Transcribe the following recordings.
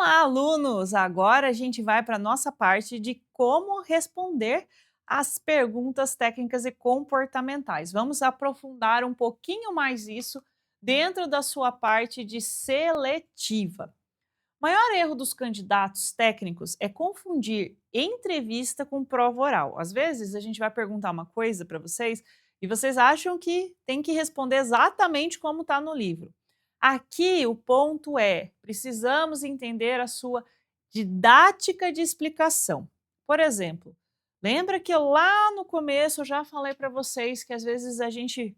Olá, alunos! Agora a gente vai para a nossa parte de como responder as perguntas técnicas e comportamentais. Vamos aprofundar um pouquinho mais isso dentro da sua parte de seletiva. O maior erro dos candidatos técnicos é confundir entrevista com prova oral. Às vezes a gente vai perguntar uma coisa para vocês e vocês acham que tem que responder exatamente como está no livro. Aqui o ponto é: precisamos entender a sua didática de explicação. Por exemplo, lembra que lá no começo eu já falei para vocês que às vezes a gente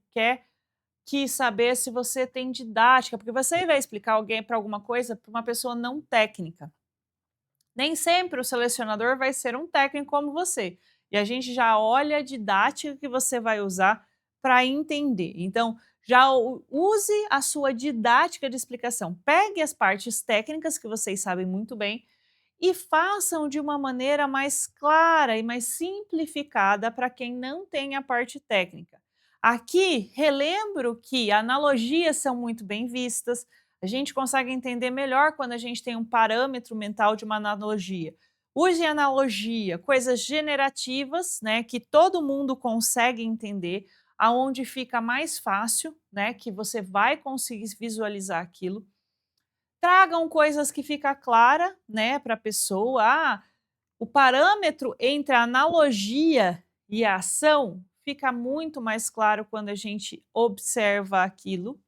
quis saber se você tem didática, porque você vai explicar alguém para alguma coisa para uma pessoa não técnica. Nem sempre o selecionador vai ser um técnico como você. E a gente já olha a didática que você vai usar para entender. Então, já use a sua didática de explicação. Pegue as partes técnicas que vocês sabem muito bem e façam de uma maneira mais clara e mais simplificada para quem não tem a parte técnica. Aqui, relembro que analogias são muito bem vistas, a gente consegue entender melhor quando a gente tem um parâmetro mental de uma analogia. Use analogia, coisas generativas, né, que todo mundo consegue entender, aonde fica mais fácil, né, que você vai conseguir visualizar aquilo. Tragam coisas que fica clara, né, para a pessoa. O parâmetro entre a analogia e a ação fica muito mais claro quando a gente observa aquilo.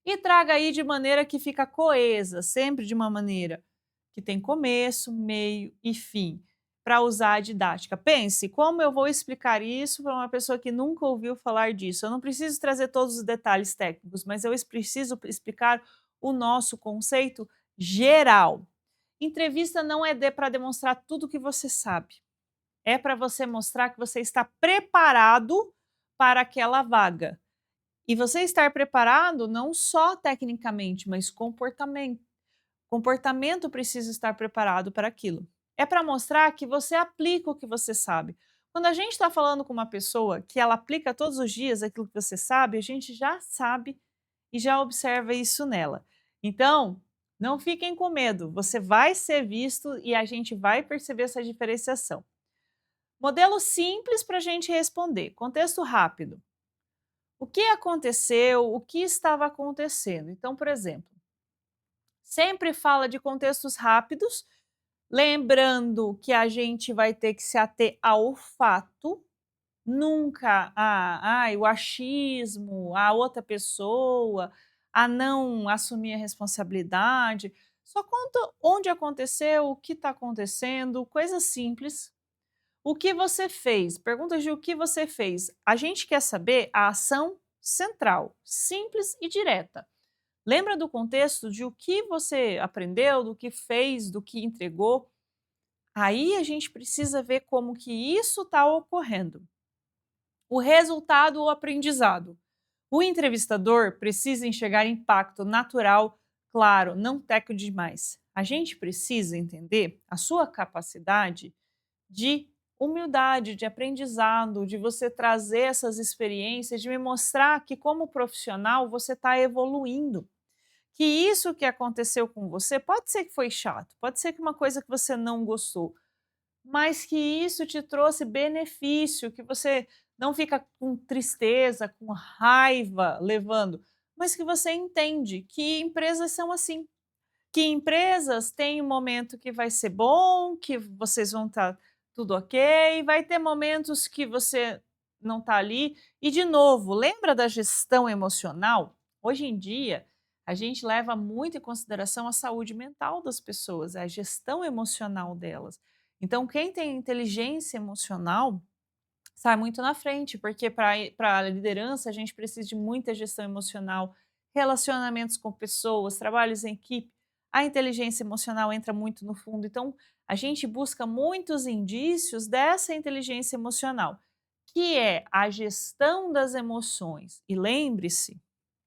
E traga aí de maneira que fica coesa, sempre de uma maneira que tem começo, meio e fim, para usar a didática. Pense, como eu vou explicar isso para uma pessoa que nunca ouviu falar disso? Eu não preciso trazer todos os detalhes técnicos, mas eu preciso explicar o nosso conceito geral. Entrevista não é para demonstrar tudo que você sabe, é para você mostrar que você está preparado para aquela vaga. E você estar preparado não só tecnicamente, mas comportamento. Comportamento precisa estar preparado para aquilo. É para mostrar que você aplica o que você sabe. Quando a gente está falando com uma pessoa que ela aplica todos os dias aquilo que você sabe, a gente já sabe e já observa isso nela. Então, não fiquem com medo, você vai ser visto e a gente vai perceber essa diferenciação. Modelo simples para a gente responder, contexto rápido. O que aconteceu? O que estava acontecendo? Então, por exemplo, sempre fala de contextos rápidos, lembrando que a gente vai ter que se ater ao fato, nunca o achismo, a outra pessoa, a não assumir a responsabilidade. Só conta onde aconteceu, o que está acontecendo, coisas simples. O que você fez? Perguntas de o que você fez. A gente quer saber a ação central, simples e direta. Lembra do contexto de o que você aprendeu, do que fez, do que entregou? Aí a gente precisa ver como que isso está ocorrendo. O resultado ou aprendizado. O entrevistador precisa enxergar impacto natural, claro, não técnico demais. A gente precisa entender a sua capacidade de humildade, de aprendizado, de você trazer essas experiências, de me mostrar que como profissional você está evoluindo. Que isso que aconteceu com você pode ser que foi chato, pode ser que uma coisa que você não gostou, mas que isso te trouxe benefício, que você não fica com tristeza, com raiva levando, mas que você entende que empresas são assim, que empresas têm um momento que vai ser bom, que vocês vão estar tudo ok, vai ter momentos que você não está ali. E de novo, lembra da gestão emocional? Hoje em dia, a gente leva muito em consideração a saúde mental das pessoas, a gestão emocional delas. Então, quem tem inteligência emocional sai muito na frente, porque para a liderança a gente precisa de muita gestão emocional, relacionamentos com pessoas, trabalhos em equipe. A inteligência emocional entra muito no fundo. Então, a gente busca muitos indícios dessa inteligência emocional, que é a gestão das emoções. E lembre-se,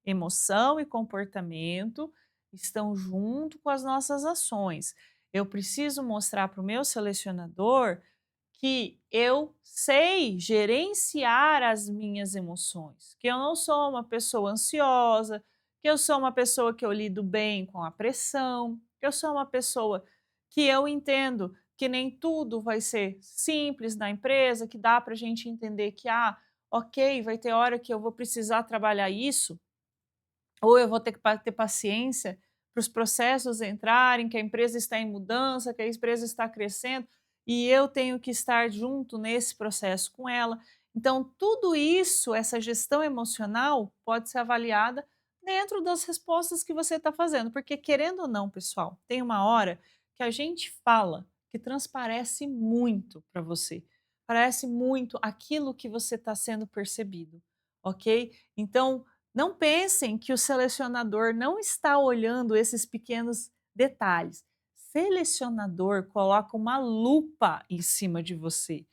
emoção e comportamento estão junto com as nossas ações. Eu preciso mostrar para o meu selecionador que eu sei gerenciar as minhas emoções, que eu não sou uma pessoa ansiosa, que eu sou uma pessoa que eu lido bem com a pressão. Eu sou uma pessoa que eu entendo que nem tudo vai ser simples na empresa, que dá para a gente entender que, ok, vai ter hora que eu vou precisar trabalhar isso, ou eu vou ter que ter paciência para os processos entrarem, que a empresa está em mudança, que a empresa está crescendo, e eu tenho que estar junto nesse processo com ela. Então, tudo isso, essa gestão emocional, pode ser avaliada dentro das respostas que você está fazendo, porque querendo ou não, pessoal, tem uma hora que a gente fala que transparece muito para você, parece muito aquilo que você está sendo percebido, ok? Então, não pensem que o selecionador não está olhando esses pequenos detalhes. Selecionador coloca uma lupa em cima de você.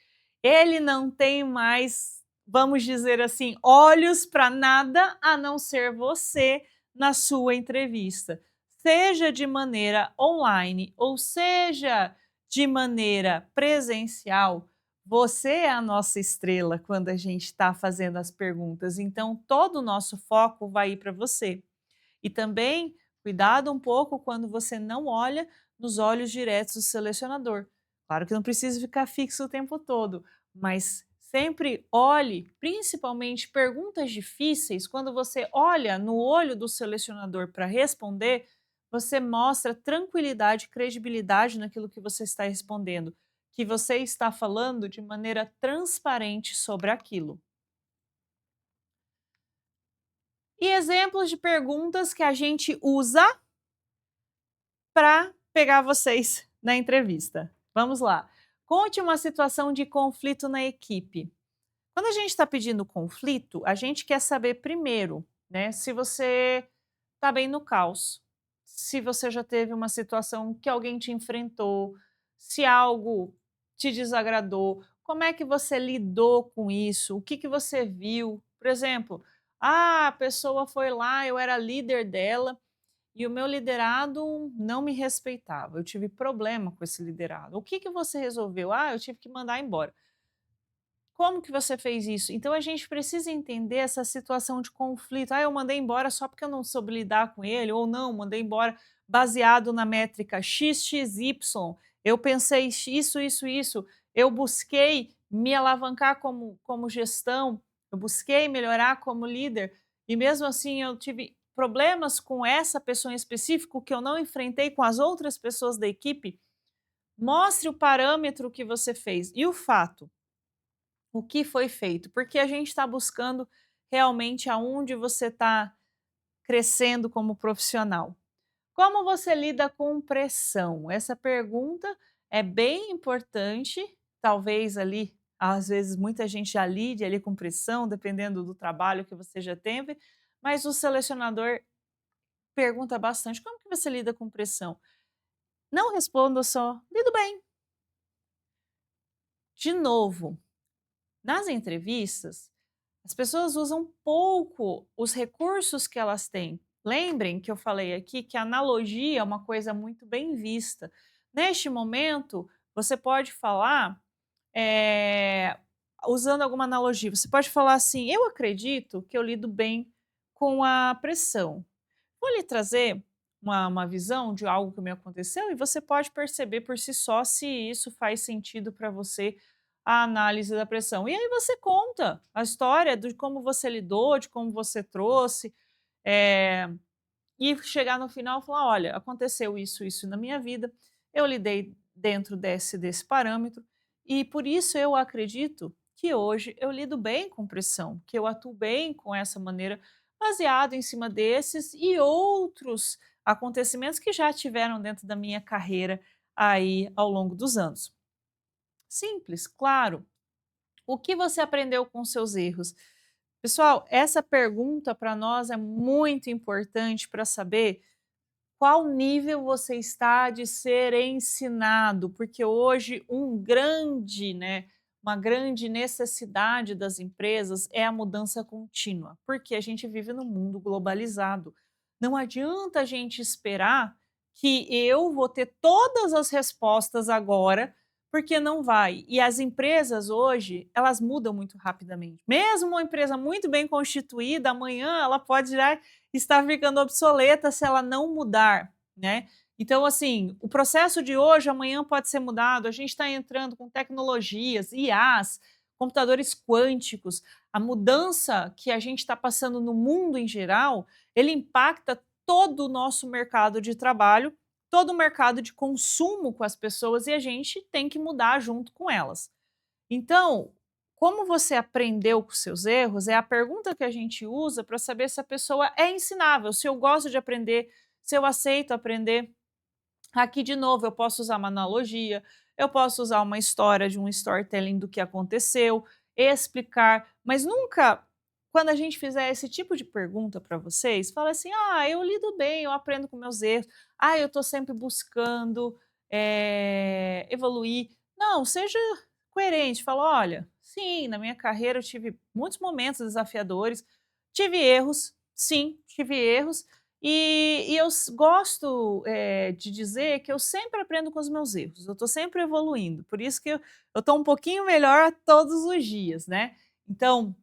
Ele não tem mais, vamos dizer assim, olhos para nada a não ser você na sua entrevista. Seja de maneira online ou seja de maneira presencial, você é a nossa estrela quando a gente está fazendo as perguntas, então todo o nosso foco vai ir para você. E também, cuidado um pouco quando você não olha nos olhos diretos do selecionador. Claro que não precisa ficar fixo o tempo todo, mas sempre olhe, principalmente perguntas difíceis, quando você olha no olho do selecionador para responder, você mostra tranquilidade e credibilidade naquilo que você está respondendo, que você está falando de maneira transparente sobre aquilo. E exemplos de perguntas que a gente usa para pegar vocês na entrevista. Vamos lá. Conte uma situação de conflito na equipe. Quando a gente está pedindo conflito, a gente quer saber primeiro, né, se você está bem no caos, se você já teve uma situação que alguém te enfrentou, se algo te desagradou, como é que você lidou com isso, o que, que você viu. Por exemplo, a pessoa foi lá, eu era líder dela e o meu liderado não me respeitava. Eu tive problema com esse liderado. O que, que você resolveu? Eu tive que mandar embora. Como que você fez isso? Então a gente precisa entender essa situação de conflito. Eu mandei embora só porque eu não soube lidar com ele, ou não, mandei embora baseado na métrica XXY. Eu pensei isso. Eu busquei me alavancar como gestão, eu busquei melhorar como líder, e mesmo assim eu tive problemas com essa pessoa em específico que eu não enfrentei com as outras pessoas da equipe. Mostre o parâmetro que você fez e o fato, o que foi feito, porque a gente está buscando realmente aonde você está crescendo como profissional. Como você lida com pressão? Essa pergunta é bem importante, talvez ali, às vezes muita gente já lide ali com pressão, dependendo do trabalho que você já teve, mas o selecionador pergunta bastante, como que você lida com pressão? Não responda só, lido bem. De novo, nas entrevistas, as pessoas usam pouco os recursos que elas têm. Lembrem que eu falei aqui que a analogia é uma coisa muito bem vista. Neste momento, você pode falar, eh, usando alguma analogia, você pode falar assim: eu acredito que eu lido bem com a pressão. Vou lhe trazer uma visão de algo que me aconteceu e você pode perceber por si só se isso faz sentido para você, a análise da pressão. E aí você conta a história de como você lidou, de como você trouxe, eh, e chegar no final e falar: olha, aconteceu isso na minha vida, eu lidei dentro desse parâmetro, e por isso eu acredito que hoje eu lido bem com pressão, que eu atuo bem com essa maneira, baseado em cima desses e outros acontecimentos que já tiveram dentro da minha carreira aí ao longo dos anos. Simples, claro. O que você aprendeu com seus erros? Pessoal, essa pergunta para nós é muito importante para saber qual nível você está de ser ensinado, porque hoje uma grande necessidade das empresas é a mudança contínua, porque a gente vive num mundo globalizado. Não adianta a gente esperar que eu vou ter todas as respostas agora, porque não vai. E as empresas hoje, elas mudam muito rapidamente. Mesmo uma empresa muito bem constituída, amanhã ela pode já estar ficando obsoleta se ela não mudar, né. Então, assim, o processo de hoje, amanhã pode ser mudado, a gente está entrando com tecnologias, IAs, computadores quânticos, a mudança que a gente está passando no mundo em geral, ele impacta todo o nosso mercado de trabalho, todo o mercado de consumo com as pessoas e a gente tem que mudar junto com elas. Então, como você aprendeu com seus erros é a pergunta que a gente usa para saber se a pessoa é ensinável, se eu gosto de aprender, se eu aceito aprender. Aqui, de novo, eu posso usar uma analogia, eu posso usar uma história de um storytelling do que aconteceu, explicar, mas nunca, quando a gente fizer esse tipo de pergunta para vocês, fala assim: ah, eu lido bem, eu aprendo com meus erros, ah, eu estou sempre buscando evoluir. Não, seja coerente, fala: olha, sim, na minha carreira eu tive muitos momentos desafiadores, tive erros, sim, tive erros, e eu gosto, de dizer que eu sempre aprendo com os meus erros, eu estou sempre evoluindo, por isso que eu estou um pouquinho melhor todos os dias, né. Então,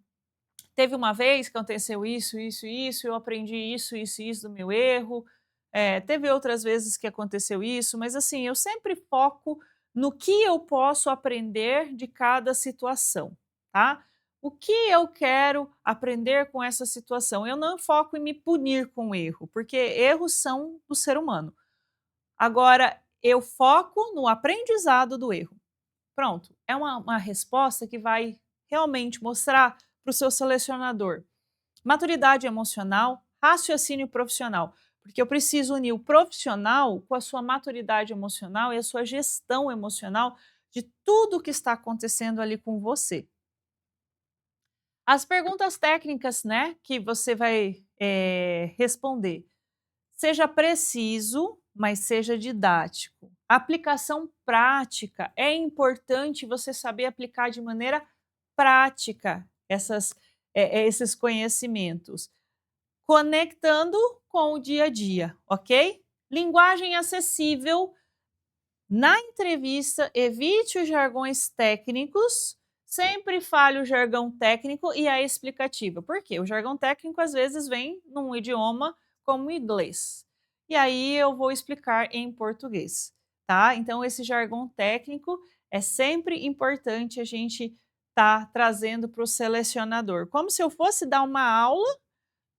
teve uma vez que aconteceu isso, isso e isso, eu aprendi isso, isso e isso do meu erro, teve outras vezes que aconteceu isso, mas assim, eu sempre foco no que eu posso aprender de cada situação, tá. O que eu quero aprender com essa situação? Eu não foco em me punir com o erro, porque erros são do ser humano. Agora, eu foco no aprendizado do erro. Pronto, é uma resposta que vai realmente mostrar para o seu selecionador maturidade emocional, raciocínio profissional, porque eu preciso unir o profissional com a sua maturidade emocional e a sua gestão emocional de tudo que está acontecendo ali com você. As perguntas técnicas, né, que você vai responder. Seja preciso, mas seja didático. Aplicação prática. É importante você saber aplicar de maneira prática esses conhecimentos, conectando com o dia a dia, ok? Linguagem acessível. Na entrevista, evite os jargões técnicos, sempre fale o jargão técnico e a explicativa. Por quê? O jargão técnico às vezes vem num idioma como o inglês. E aí eu vou explicar em português, tá? Então esse jargão técnico é sempre importante a gente trazendo para o selecionador. Como se eu fosse dar uma aula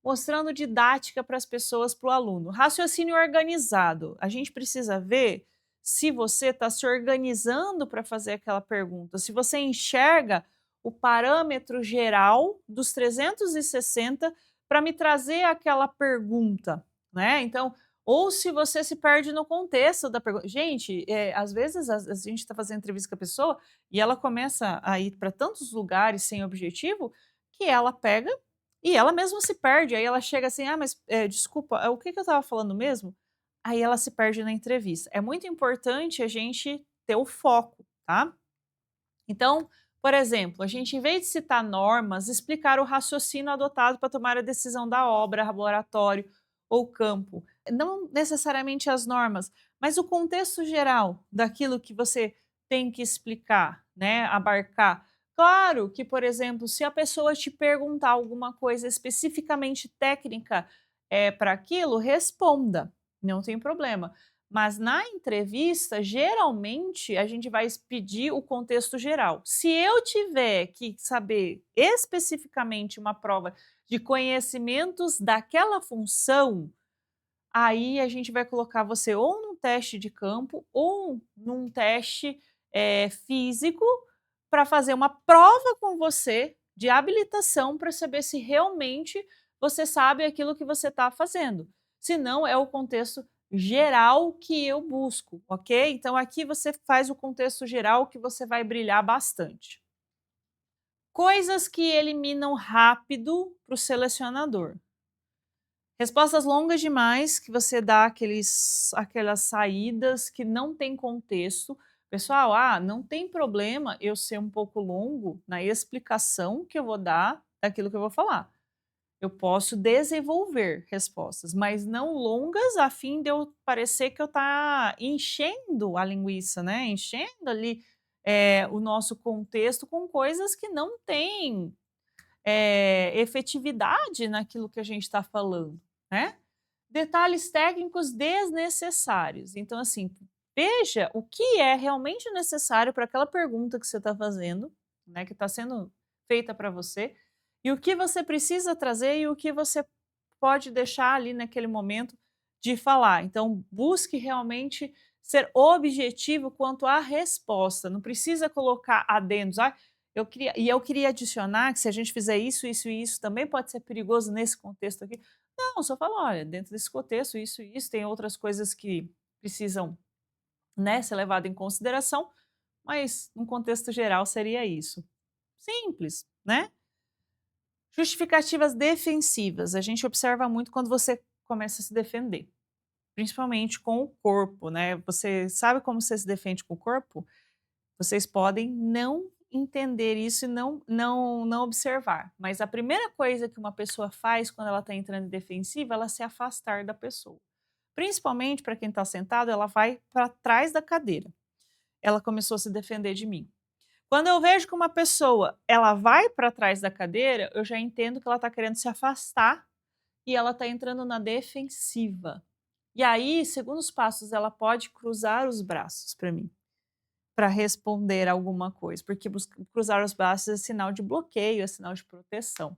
mostrando didática para as pessoas, para o aluno. Raciocínio organizado. A gente precisa ver se você está se organizando para fazer aquela pergunta, se você enxerga o parâmetro geral dos 360 para me trazer aquela pergunta, né? Então, ou se você se perde no contexto da pergunta. Gente, às vezes a gente está fazendo entrevista com a pessoa e ela começa a ir para tantos lugares sem objetivo que ela pega e ela mesma se perde, aí ela chega assim: "Ah, mas, desculpa, o que que eu estava falando mesmo?". Aí ela se perde na entrevista. É muito importante a gente ter o foco, tá. Então, por exemplo, a gente, em vez de citar normas, explicar o raciocínio adotado para tomar a decisão da obra, laboratório ou campo. Não necessariamente as normas, mas o contexto geral daquilo que você tem que explicar, né, abarcar. Claro que, por exemplo, se a pessoa te perguntar alguma coisa especificamente técnica, para aquilo, responda, não tem problema. Mas na entrevista, geralmente, a gente vai pedir o contexto geral. Se eu tiver que saber especificamente uma prova de conhecimentos daquela função, aí a gente vai colocar você ou num teste de campo ou num teste, físico, para fazer uma prova com você de habilitação para saber se realmente você sabe aquilo que você está fazendo. Se não, é o contexto geral que eu busco, ok? Então aqui você faz o contexto geral que você vai brilhar bastante. Coisas que eliminam rápido para o selecionador. Respostas longas demais, que você dá aquelas saídas que não tem contexto. Pessoal, não tem problema eu ser um pouco longo na explicação que eu vou dar daquilo que eu vou falar. Eu posso desenvolver respostas, mas não longas a fim de eu parecer que eu tá enchendo a linguiça, né, enchendo ali, o nosso contexto com coisas que não têm, efetividade naquilo que a gente está falando, né. Detalhes técnicos desnecessários. Então, assim, veja o que é realmente necessário para aquela pergunta que você está fazendo, né, que está sendo feita para você, e o que você precisa trazer e o que você pode deixar ali naquele momento de falar. Então, busque realmente ser objetivo quanto à resposta. Não precisa colocar adendos. Ah, eu queria adicionar que se a gente fizer isso, isso e isso também pode ser perigoso nesse contexto aqui. Não, só falo: "Olha, dentro desse contexto, isso e isso, tem outras coisas que precisam, né, ser levado em consideração, mas num contexto geral seria isso". Simples, né. Justificativas defensivas, a gente observa muito quando você começa a se defender, principalmente com o corpo, né. Você sabe como você se defende com o corpo? Vocês podem não entender isso e não observar, mas a primeira coisa que uma pessoa faz quando ela está entrando em defensiva, ela se afastar da pessoa. Principalmente para quem está sentado, ela vai para trás da cadeira. Ela começou a se defender de mim. Quando eu vejo que uma pessoa, ela vai para trás da cadeira, eu já entendo que ela está querendo se afastar e ela está entrando na defensiva. E aí, segundo os passos, ela pode cruzar os braços para mim, para responder alguma coisa, porque cruzar os braços é sinal de bloqueio, é sinal de proteção.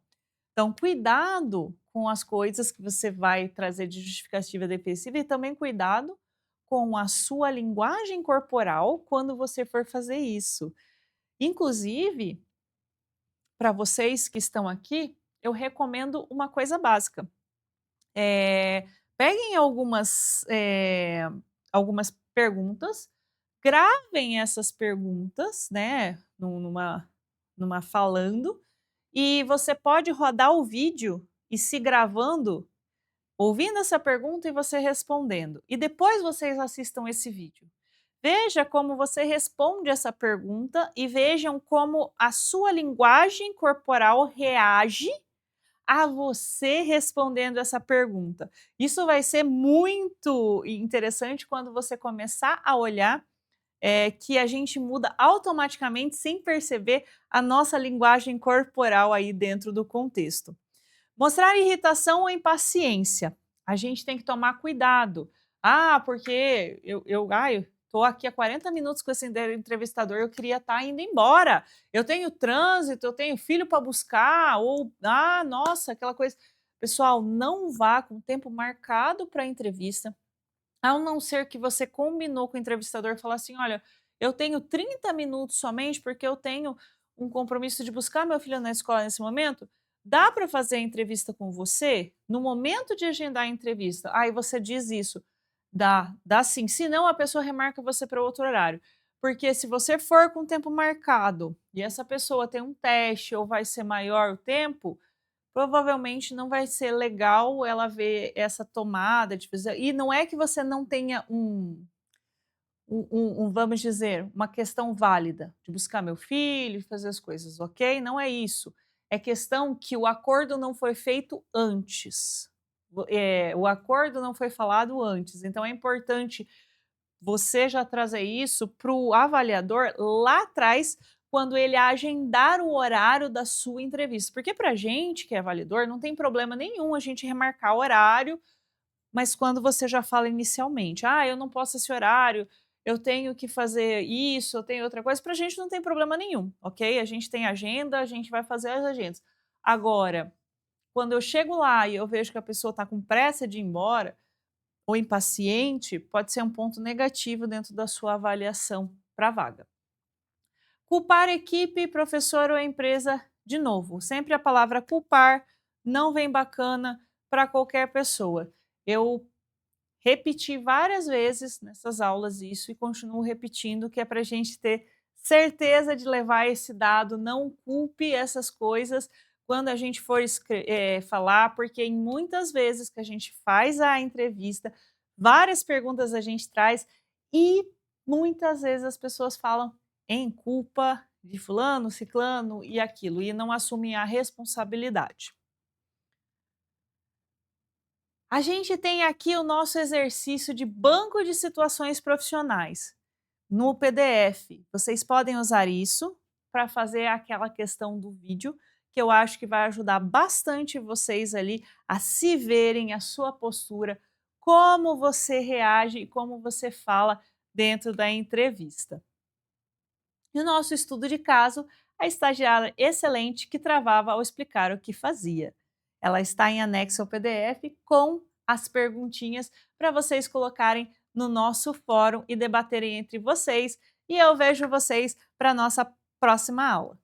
Então, cuidado com as coisas que você vai trazer de justificativa defensiva e também cuidado com a sua linguagem corporal quando você for fazer isso. Inclusive, para vocês que estão aqui, eu recomendo uma coisa básica. Peguem algumas perguntas, gravem essas perguntas, né, numa falando, e você pode rodar o vídeo e se gravando, ouvindo essa pergunta e você respondendo. E depois vocês assistam esse vídeo. Veja como você responde essa pergunta e vejam como a sua linguagem corporal reage a você respondendo essa pergunta. Isso vai ser muito interessante quando você começar a olhar, que a gente muda automaticamente, sem perceber, a nossa linguagem corporal aí dentro do contexto. Mostrar irritação ou impaciência. A gente tem que tomar cuidado. Ah, porque eu tô aqui há 40 minutos com esse entrevistador, eu queria estar indo embora. Eu tenho trânsito, eu tenho filho para buscar, ou nossa, aquela coisa. Pessoal, não vá com tempo marcado para a entrevista, a não ser que você combinou com o entrevistador e falar assim: "Olha, eu tenho 30 minutos somente, porque eu tenho um compromisso de buscar meu filho na escola nesse momento. Dá para fazer a entrevista com você?" No momento de agendar a entrevista, aí você diz isso. Dá sim, senão a pessoa remarca você para outro horário. Porque se você for com o tempo marcado e essa pessoa tem um teste ou vai ser maior o tempo, provavelmente não vai ser legal ela ver essa tomada de fazer, e não é que você não tenha vamos dizer, uma questão válida de buscar meu filho, de fazer as coisas, ok? Não é isso. É questão que o acordo não foi feito antes. O acordo não foi falado antes, então é importante você já trazer isso para o avaliador lá atrás, quando ele agendar o horário da sua entrevista. Porque para a gente que é avaliador, não tem problema nenhum a gente remarcar o horário, mas quando você já fala inicialmente: "Ah, eu não posso esse horário, eu tenho que fazer isso, eu tenho outra coisa", para a gente não tem problema nenhum, ok? A gente tem agenda, a gente vai fazer as agendas. Agora, quando eu chego lá e eu vejo que a pessoa está com pressa de ir embora, ou impaciente, pode ser um ponto negativo dentro da sua avaliação para a vaga. Culpar a equipe, professor ou a empresa, de novo, sempre a palavra culpar não vem bacana para qualquer pessoa. Eu repeti várias vezes nessas aulas isso e continuo repetindo, que é para a gente ter certeza de levar esse dado, não culpe essas coisas quando a gente for falar, porque em muitas vezes que a gente faz a entrevista, várias perguntas a gente traz e muitas vezes as pessoas falam em culpa de fulano, ciclano e aquilo, e não assumem a responsabilidade. A gente tem aqui o nosso exercício de banco de situações profissionais no PDF. Vocês podem usar isso para fazer aquela questão do vídeo que eu acho que vai ajudar bastante vocês ali a se verem, a sua postura, como você reage e como você fala dentro da entrevista. E o nosso estudo de caso, a estagiária excelente que travava ao explicar o que fazia. Ela está em anexo ao PDF com as perguntinhas para vocês colocarem no nosso fórum e debaterem entre vocês. E eu vejo vocês para a nossa próxima aula.